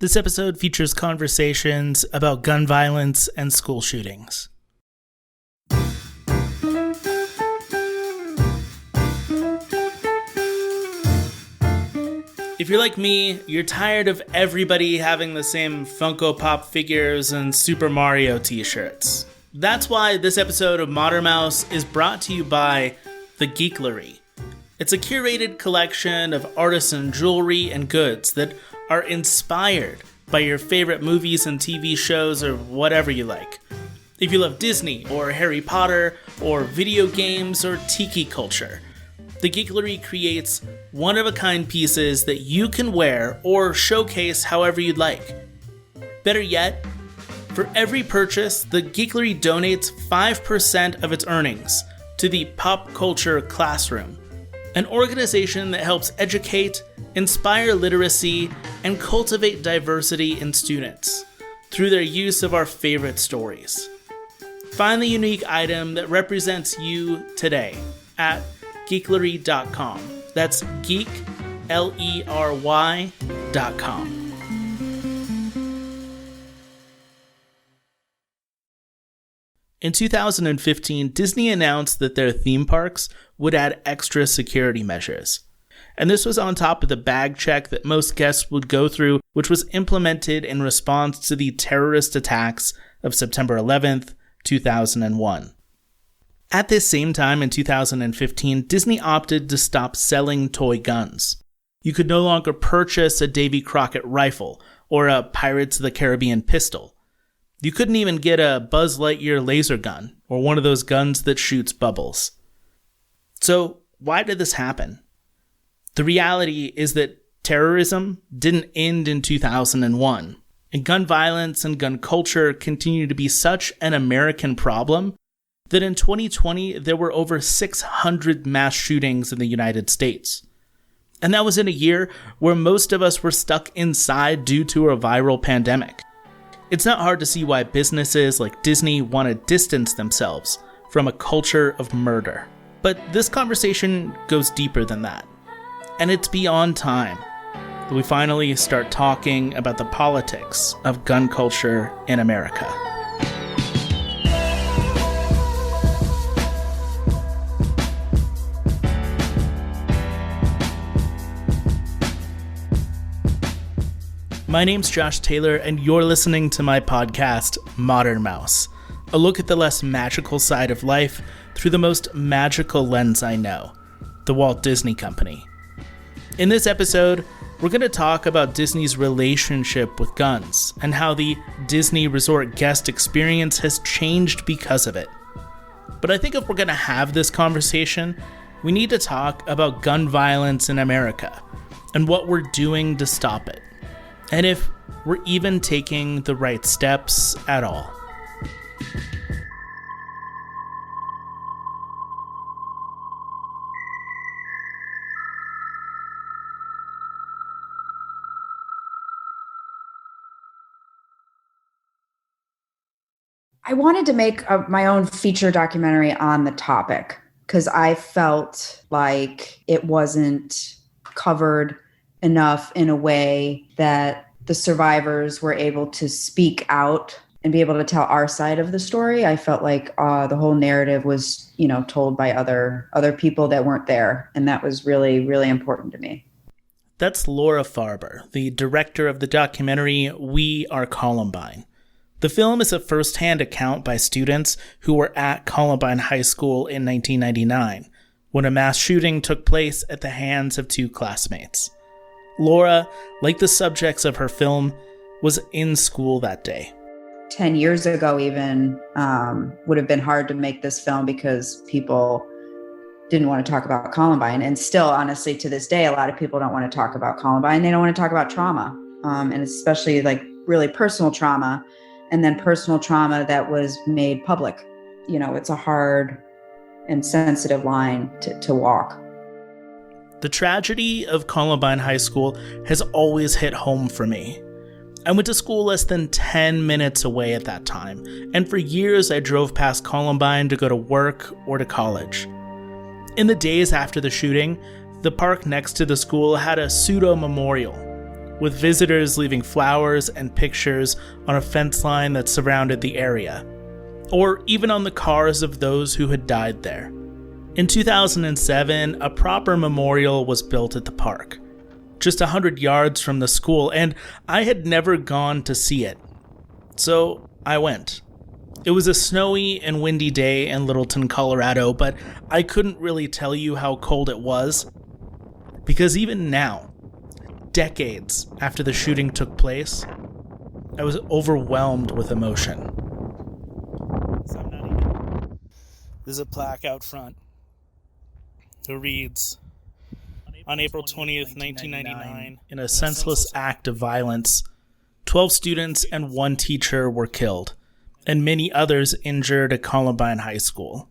This episode features conversations about gun violence and school shootings. If you're like me, you're tired of everybody having the same Funko Pop figures and Super Mario t-shirts. That's why this episode of Modern Mouse is brought to you by The Geeklery. It's a curated collection of artisan jewelry and goods that are inspired by your favorite movies and TV shows or whatever you like. If you love Disney or Harry Potter or video games or tiki culture, The Geeklery creates one-of-a-kind pieces that you can wear or showcase however you'd like. Better yet, for every purchase, The Geeklery donates 5% of its earnings to the Pop Culture Classroom, an organization that helps educate, inspire literacy, and cultivate diversity in students through their use of our favorite stories. Find the unique item that represents you today at geeklery.com. That's geek, Lery.com. In 2015, Disney announced that their theme parks would add extra security measures. And this was on top of the bag check that most guests would go through, which was implemented in response to the terrorist attacks of September 11th, 2001. At this same time in 2015, Disney opted to stop selling toy guns. You could no longer purchase a Davy Crockett rifle or a Pirates of the Caribbean pistol. You couldn't even get a Buzz Lightyear laser gun or one of those guns that shoots bubbles. So why did this happen? The reality is that terrorism didn't end in 2001, and gun violence and gun culture continue to be such an American problem that in 2020 there were over 600 mass shootings in the United States. And that was in a year where most of us were stuck inside due to a viral pandemic. It's not hard to see why businesses like Disney want to distance themselves from a culture of murder. But this conversation goes deeper than that. And it's beyond time that we finally start talking about the politics of gun culture in America. My name's Josh Taylor, and you're listening to my podcast, Modern Mouse, a look at the less magical side of life through the most magical lens I know, the Walt Disney Company. In this episode, we're going to talk about Disney's relationship with guns and how the Disney Resort guest experience has changed because of it. But I think if we're going to have this conversation, we need to talk about gun violence in America and what we're doing to stop it. And if we're even taking the right steps at all. I wanted to make my own feature documentary on the topic because I felt like it wasn't covered enough in a way that the survivors were able to speak out and be able to tell our side of the story. I felt like the whole narrative was, told by other people that weren't there. And that was really, really important to me. That's Laura Farber, the director of the documentary We Are Columbine. The film is a first-hand account by students who were at Columbine High School in 1999, when a mass shooting took place at the hands of two classmates. Laura, like the subjects of her film, was in school that day. 10 years ago even, would have been hard to make this film because people didn't want to talk about Columbine. And still, honestly, to this day, a lot of people don't want to talk about Columbine. They don't want to talk about trauma, and especially like really personal trauma, and then personal trauma that was made public. It's a hard and sensitive line to walk. The tragedy of Columbine High School has always hit home for me. I went to school less than 10 minutes away at that time, and for years I drove past Columbine to go to work or to college. In the days after the shooting, the park next to the school had a pseudo-memorial, with visitors leaving flowers and pictures on a fence line that surrounded the area, or even on the cars of those who had died there. In 2007, a proper memorial was built at the park, just 100 yards from the school, and I had never gone to see it. So I went. It was a snowy and windy day in Littleton, Colorado, but I couldn't really tell you how cold it was, because even now, decades after the shooting took place, I was overwhelmed with emotion. There's a plaque out front that reads, "On April 20th, 1999, in a senseless act of violence, 12 students and 1 teacher were killed, and many others injured at Columbine High School.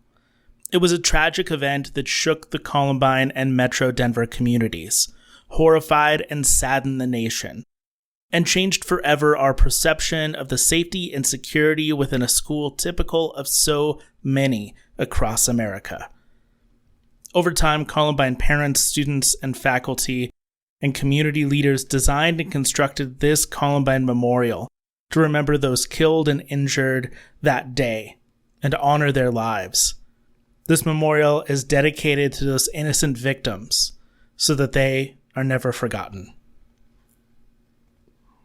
It was a tragic event that shook the Columbine and Metro Denver communities, horrified and saddened the nation, and changed forever our perception of the safety and security within a school typical of so many across America. Over time, Columbine parents, students, and faculty and community leaders designed and constructed this Columbine Memorial to remember those killed and injured that day and to honor their lives. This memorial is dedicated to those innocent victims so that they are never forgotten."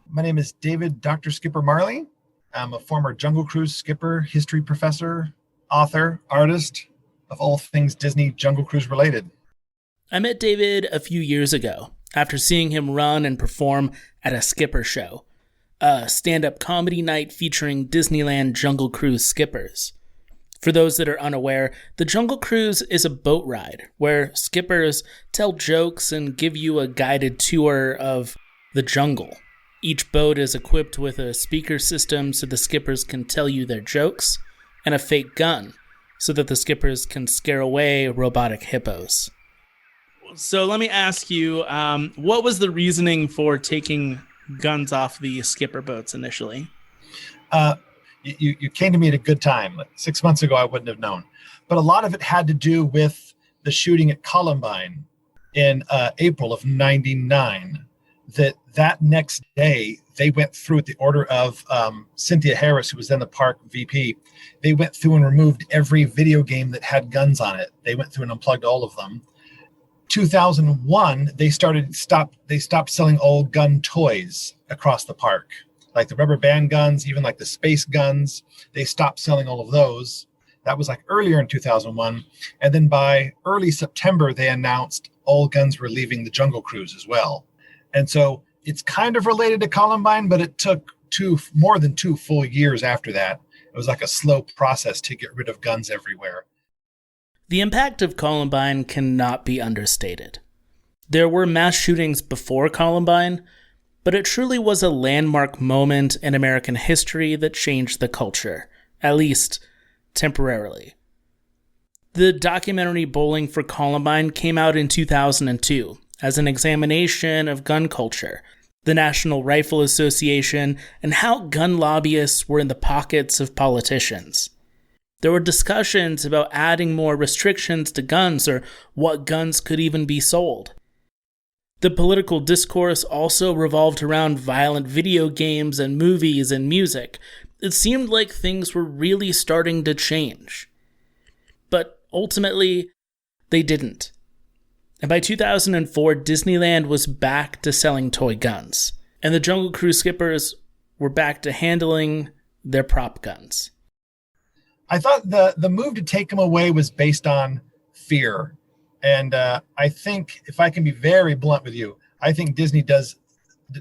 My name is David Dr. Skipper Marley. I'm a former Jungle Cruise skipper, history professor, author, artist of all things Disney Jungle Cruise related. I met David a few years ago after seeing him run and perform at a skipper show, a stand-up comedy night featuring Disneyland Jungle Cruise skippers. For those that are unaware, the Jungle Cruise is a boat ride where skippers tell jokes and give you a guided tour of the jungle. Each boat is equipped with a speaker system so the skippers can tell you their jokes, and a fake gun so that the skippers can scare away robotic hippos. So let me ask you, what was the reasoning for taking guns off the skipper boats initially? You came to me at a good time. Like 6 months ago, I wouldn't have known. But a lot of it had to do with the shooting at Columbine in April of '99. That next day, they went through at the order of Cynthia Harris, who was then the park VP. They went through and removed every video game that had guns on it. They went through and unplugged all of them. 2001, they stopped selling all gun toys across the park, like the rubber band guns, even like the space guns. They stopped selling all of those. That was like earlier in 2001. And then by early September, they announced all guns were leaving the Jungle Cruise as well. And so it's kind of related to Columbine, but it took more than 2 full years after that. It was like a slow process to get rid of guns everywhere. The impact of Columbine cannot be understated. There were mass shootings before Columbine, but it truly was a landmark moment in American history that changed the culture, at least temporarily. The documentary Bowling for Columbine came out in 2002 as an examination of gun culture, the National Rifle Association, and how gun lobbyists were in the pockets of politicians. There were discussions about adding more restrictions to guns or what guns could even be sold. The political discourse also revolved around violent video games and movies and music. It seemed like things were really starting to change. But ultimately, they didn't. And by 2004, Disneyland was back to selling toy guns, and the Jungle Cruise skippers were back to handling their prop guns. I thought the move to take them away was based on fear. And I think, if I can be very blunt with you, I think Disney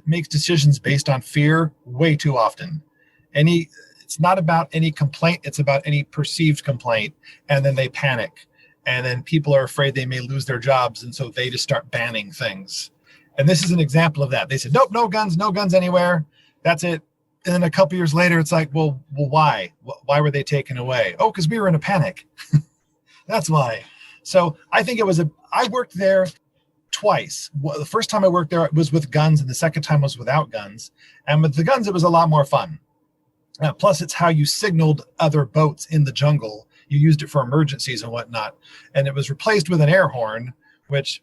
makes decisions based on fear way too often. It's not about any complaint, it's about any perceived complaint, and then they panic. And then people are afraid they may lose their jobs, and so they just start banning things. And this is an example of that. They said, nope, no guns anywhere. That's it. And then a couple years later, it's like, well, why? Why were they taken away? Oh, because we were in a panic. That's why. So I think I worked there twice. The first time I worked there was with guns, and the second time was without guns. And with the guns, it was a lot more fun. Plus, it's how you signaled other boats in the jungle. You used it for emergencies and whatnot. And it was replaced with an air horn, which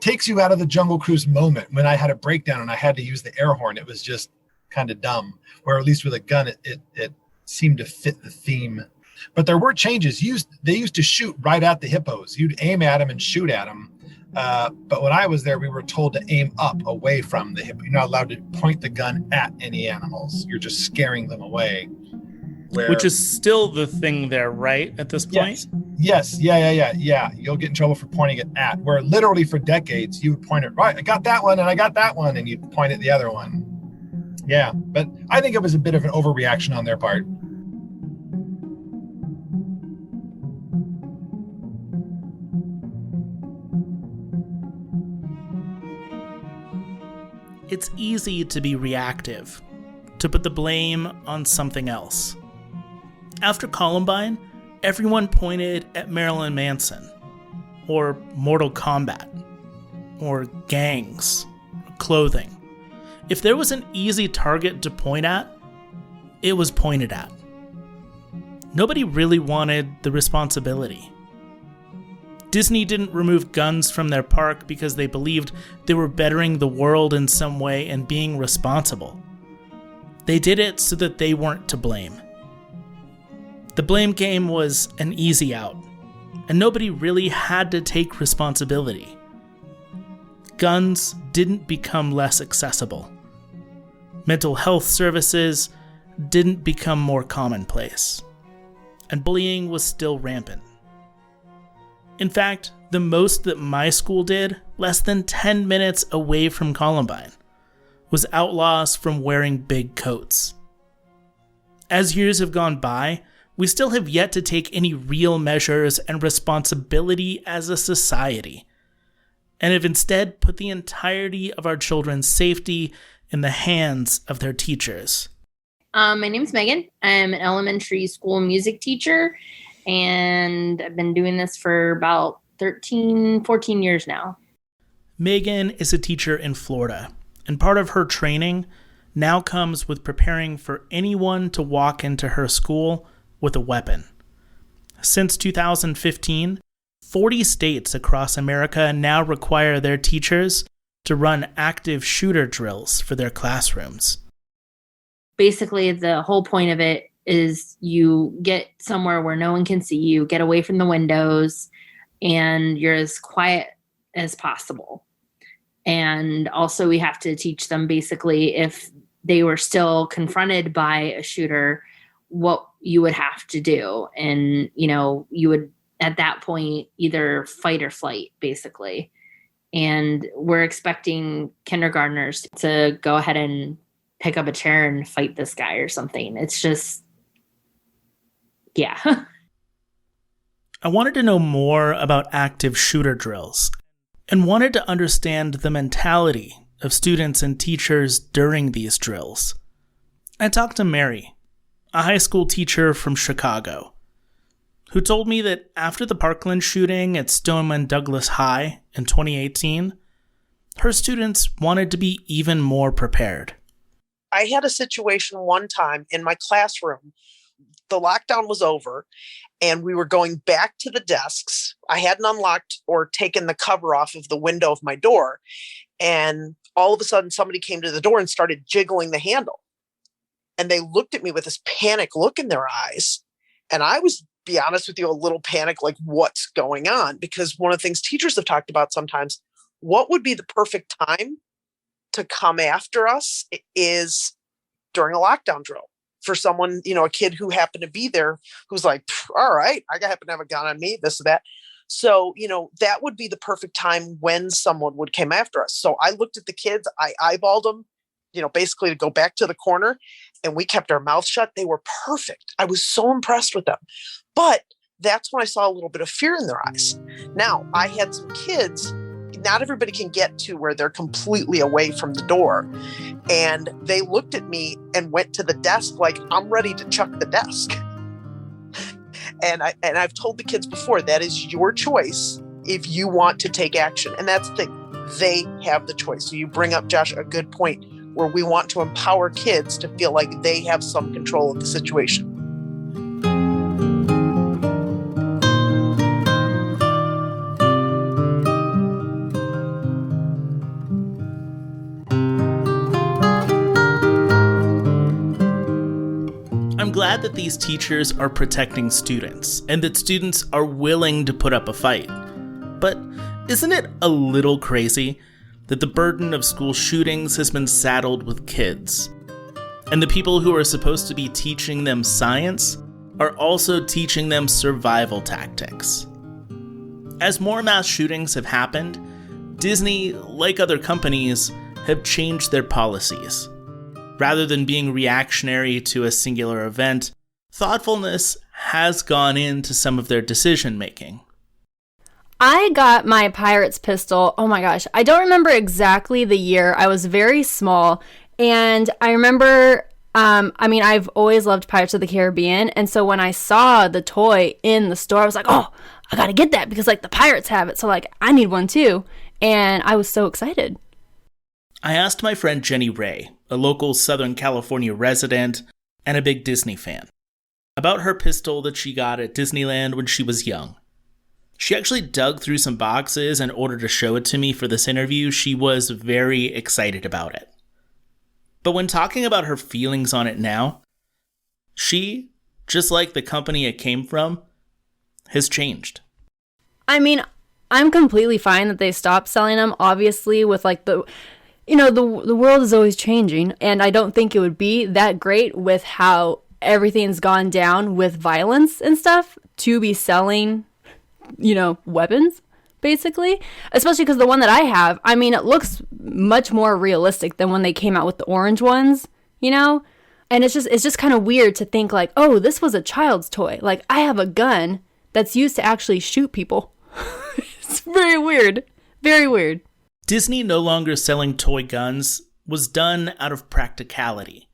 takes you out of the Jungle Cruise moment. When I had a breakdown and I had to use the air horn, it was just kind of dumb. Where at least with a gun, it seemed to fit the theme. But there were changes. They used to shoot right at the hippos. You'd aim at them and shoot at them. But when I was there, we were told to aim up away from the hippo. You're not allowed to point the gun at any animals. You're just scaring them away. Which is still the thing there, right? At this point? Yes. Yeah. You'll get in trouble for pointing it at. Where literally for decades, you would point it, right, I got that one and I got that one. And you'd point at the other one. Yeah. But I think it was a bit of an overreaction on their part. It's easy to be reactive, to put the blame on something else. After Columbine, everyone pointed at Marilyn Manson, or Mortal Kombat, or gangs, or clothing. If there was an easy target to point at, it was pointed at. Nobody really wanted the responsibility. Disney didn't remove guns from their park because they believed they were bettering the world in some way and being responsible. They did it so that they weren't to blame. The blame game was an easy out, and nobody really had to take responsibility. Guns didn't become less accessible. Mental health services didn't become more commonplace. And bullying was still rampant. In fact, the most that my school did, less than 10 minutes away from Columbine, was outlaws from wearing big coats. As years have gone by, we still have yet to take any real measures and responsibility as a society, and have instead put the entirety of our children's safety in the hands of their teachers. My name's Megan. I'm an elementary school music teacher, and I've been doing this for about 14 years now. Megan is a teacher in Florida, and part of her training now comes with preparing for anyone to walk into her school with a weapon. Since 2015, 40 states across America now require their teachers to run active shooter drills for their classrooms. Basically, the whole point of it is you get somewhere where no one can see you, get away from the windows, and you're as quiet as possible. And also we have to teach them basically if they were still confronted by a shooter, what you would have to do. And, you would at that point either fight or flight, basically. And we're expecting kindergartners to go ahead and pick up a chair and fight this guy or something. It's just, yeah. I wanted to know more about active shooter drills and wanted to understand the mentality of students and teachers during these drills. I talked to Mary, a high school teacher from Chicago, who told me that after the Parkland shooting at Stoneman Douglas High in 2018, her students wanted to be even more prepared. I had a situation one time in my classroom. The lockdown was over and we were going back to the desks. I hadn't unlocked or taken the cover off of the window of my door. And all of a sudden somebody came to the door and started jiggling the handle. And they looked at me with this panic look in their eyes. And I was, be honest with you, a little panicked, like what's going on? Because one of the things teachers have talked about sometimes, what would be the perfect time to come after us is during a lockdown drill. For someone, a kid who happened to be there who's like, all right, I happen to have a gun on me, this or that. So, that would be the perfect time when someone would come after us. So I looked at the kids, I eyeballed them, basically to go back to the corner, and we kept our mouths shut. They were perfect. I was so impressed with them. But that's when I saw a little bit of fear in their eyes. Now, I had some kids, not everybody can get to where they're completely away from the door. And they looked at me and went to the desk like, I'm ready to chuck the desk. And I've told the kids before, that is your choice if you want to take action. And that's the thing. They have the choice. So you bring up, Josh, a good point where we want to empower kids to feel like they have some control of the situation. I'm glad that these teachers are protecting students and that students are willing to put up a fight. But isn't it a little crazy that the burden of school shootings has been saddled with kids? And the people who are supposed to be teaching them science are also teaching them survival tactics. As more mass shootings have happened, Disney, like other companies, have changed their policies. Rather than being reactionary to a singular event, thoughtfulness has gone into some of their decision-making. I got my Pirates pistol, oh my gosh, I don't remember exactly the year. I was very small, and I remember, I've always loved Pirates of the Caribbean, and so when I saw the toy in the store, I was like, oh, I gotta get that because, like, the Pirates have it, so, like, I need one too, and I was so excited. I asked my friend Jenny Ray, a local Southern California resident and a big Disney fan, about her pistol that she got at Disneyland when she was young. She actually dug through some boxes in order to show it to me for this interview. She was very excited about it. But when talking about her feelings on it now, she, just like the company it came from, has changed. I mean, I'm completely fine that they stopped selling them, obviously, with like the world is always changing, and I don't think it would be that great with how everything's gone down with violence and stuff to be selling, weapons, basically. Especially because the one that I have, it looks much more realistic than when they came out with the orange ones, And it's just kind of weird to think like, oh, this was a child's toy. Like, I have a gun that's used to actually shoot people. It's very weird. Very weird. Disney no longer selling toy guns was done out of practicality.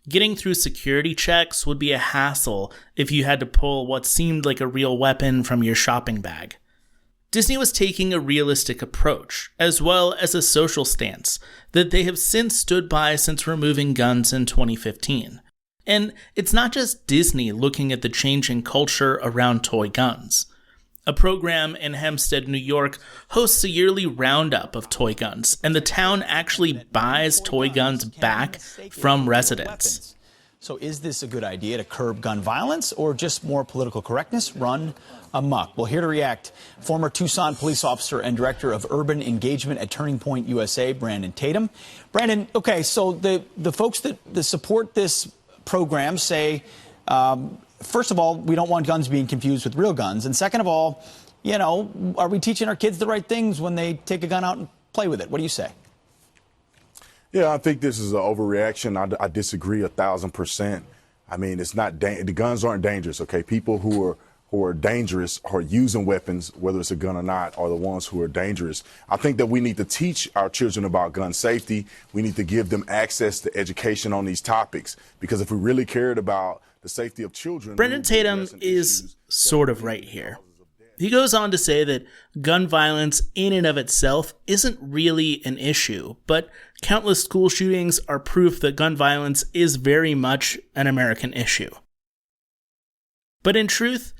Getting through security checks would be a hassle if you had to pull what seemed like a real weapon from your shopping bag. Disney was taking a realistic approach, as well as a social stance that they have since stood by since removing guns in 2015. And it's not just Disney looking at the changing culture around toy guns. A program in Hempstead, New York, hosts a yearly roundup of toy guns, and the town actually buys toy guns back from residents. So is this a good idea to curb gun violence or just more political correctness run amok? Well, here to react, former Tucson police officer and director of urban engagement at Turning Point USA, Brandon Tatum. Brandon, okay, so the folks that support this program say, first of all, we don't want guns being confused with real guns. And second of all, are we teaching our kids the right things when they take a gun out and play with it? What do you say? Yeah, I think this is an overreaction. I disagree 1,000%. It's not the guns aren't dangerous. Okay, people who are dangerous are using weapons, whether it's a gun or not, are the ones who are dangerous. I think that we need to teach our children about gun safety. We need to give them access to education on these topics, because if we really cared about the safety of children, Brandon Tatum is sort of right here. He goes on to say that gun violence in and of itself isn't really an issue, but countless school shootings are proof that gun violence is very much an American issue. But in truth,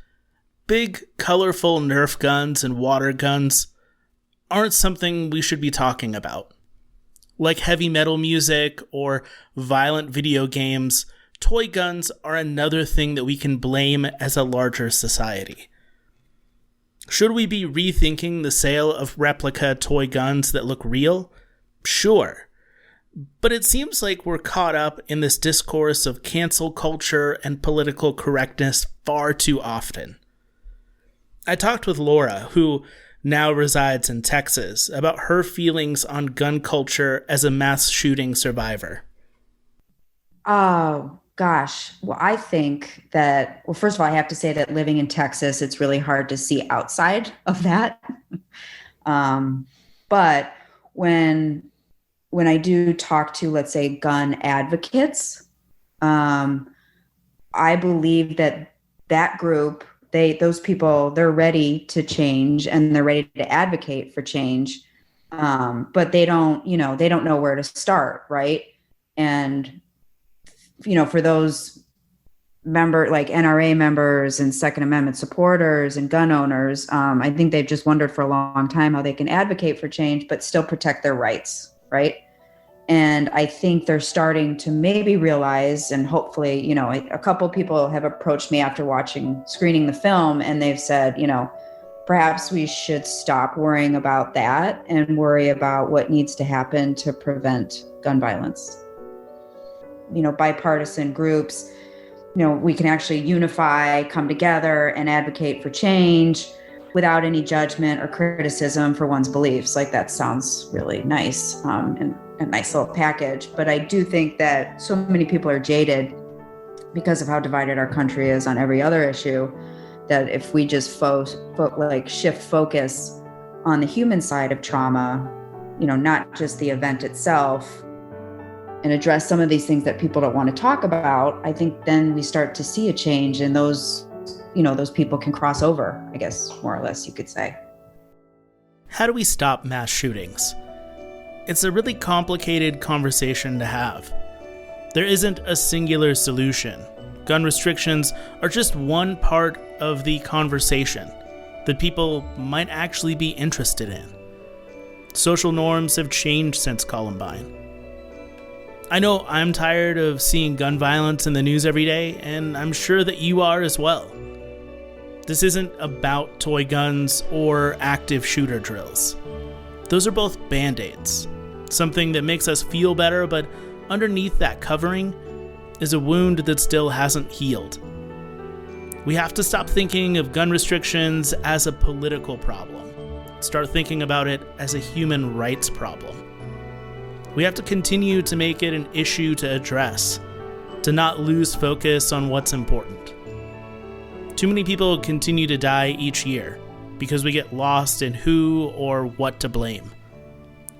big, colorful Nerf guns and water guns aren't something we should be talking about. Like heavy metal music or violent video games, toy guns are another thing that we can blame as a larger society. Should we be rethinking the sale of replica toy guns that look real? Sure. But it seems like we're caught up in this discourse of cancel culture and political correctness far too often. I talked with Laura, who now resides in Texas, about her feelings on gun culture as a mass shooting survivor. Oh, gosh. Well, I think that, first of all, I have to say that living in Texas, it's really hard to see outside of that. But when I do talk to, let's say, gun advocates, I believe that group, those people, they're ready to change and they're ready to advocate for change. But they don't know where to start. Right. And, for those like NRA members and Second Amendment supporters and gun owners, I think they've just wondered for a long time how they can advocate for change, but still protect their rights. Right. And I think they're starting to maybe realize, and hopefully, you know, a couple people have approached me after screening the film, and they've said, you know, perhaps we should stop worrying about that and worry about what needs to happen to prevent gun violence. You know, bipartisan groups, you know, we can actually unify, come together and advocate for change without any judgment or criticism for one's beliefs. Like, that sounds really nice, and a nice little package. But I do think that so many people are jaded because of how divided our country is on every other issue, that if we just shift focus on the human side of trauma, you know, not just the event itself, and address some of these things that people don't want to talk about, I think then we start to see a change, and those people can cross over, I guess, more or less, you could say. How do we stop mass shootings? It's a really complicated conversation to have. There isn't a singular solution. Gun restrictions are just one part of the conversation that people might actually be interested in. Social norms have changed since Columbine. I know I'm tired of seeing gun violence in the news every day, and I'm sure that you are as well. This isn't about toy guns or active shooter drills. Those are both band-aids, something that makes us feel better, but underneath that covering is a wound that still hasn't healed. We have to stop thinking of gun restrictions as a political problem. Start thinking about it as a human rights problem. We have to continue to make it an issue to address, to not lose focus on what's important. Too many people continue to die each year because we get lost in who or what to blame,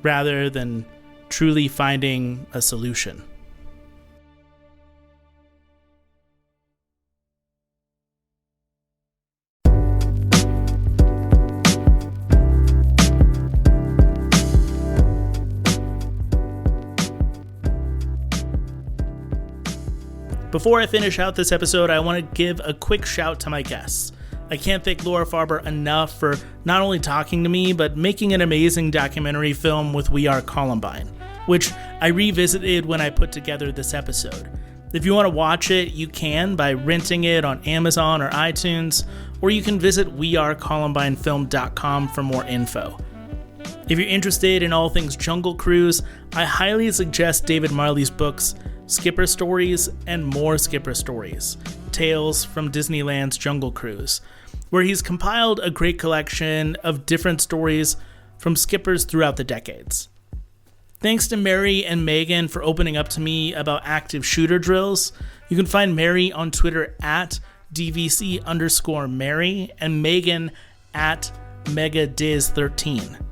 rather than truly finding a solution. Before I finish out this episode, I want to give a quick shout to my guests. I can't thank Laura Farber enough for not only talking to me, but making an amazing documentary film with We Are Columbine, which I revisited when I put together this episode. If you want to watch it, you can by renting it on Amazon or iTunes, or you can visit wearecolumbineFilm.com for more info. If you're interested in all things Jungle Cruise, I highly suggest David Marley's books, Skipper Stories and More Skipper Stories, Tales from Disneyland's Jungle Cruise, where he's compiled a great collection of different stories from skippers throughout the decades. Thanks to Mary and Megan for opening up to me about active shooter drills. You can find Mary on Twitter at DVC_Mary and Megan at MegaDiz13.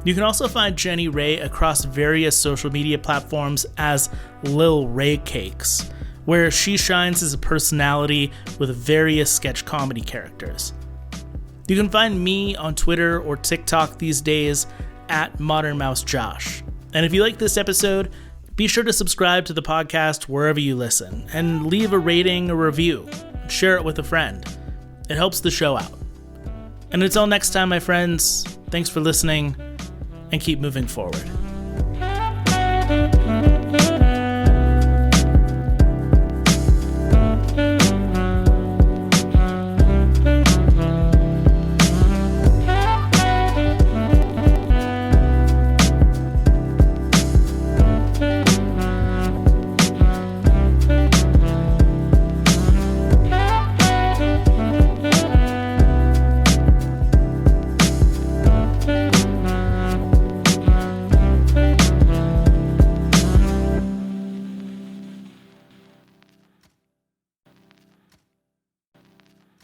You can also find Jenny Ray across various social media platforms as Lil Ray Cakes, where she shines as a personality with various sketch comedy characters. You can find me on Twitter or TikTok these days at ModernMouseJosh. And if you like this episode, be sure to subscribe to the podcast wherever you listen and leave a rating or review. Share it with a friend. It helps the show out. And until next time, my friends, thanks for listening and keep moving forward.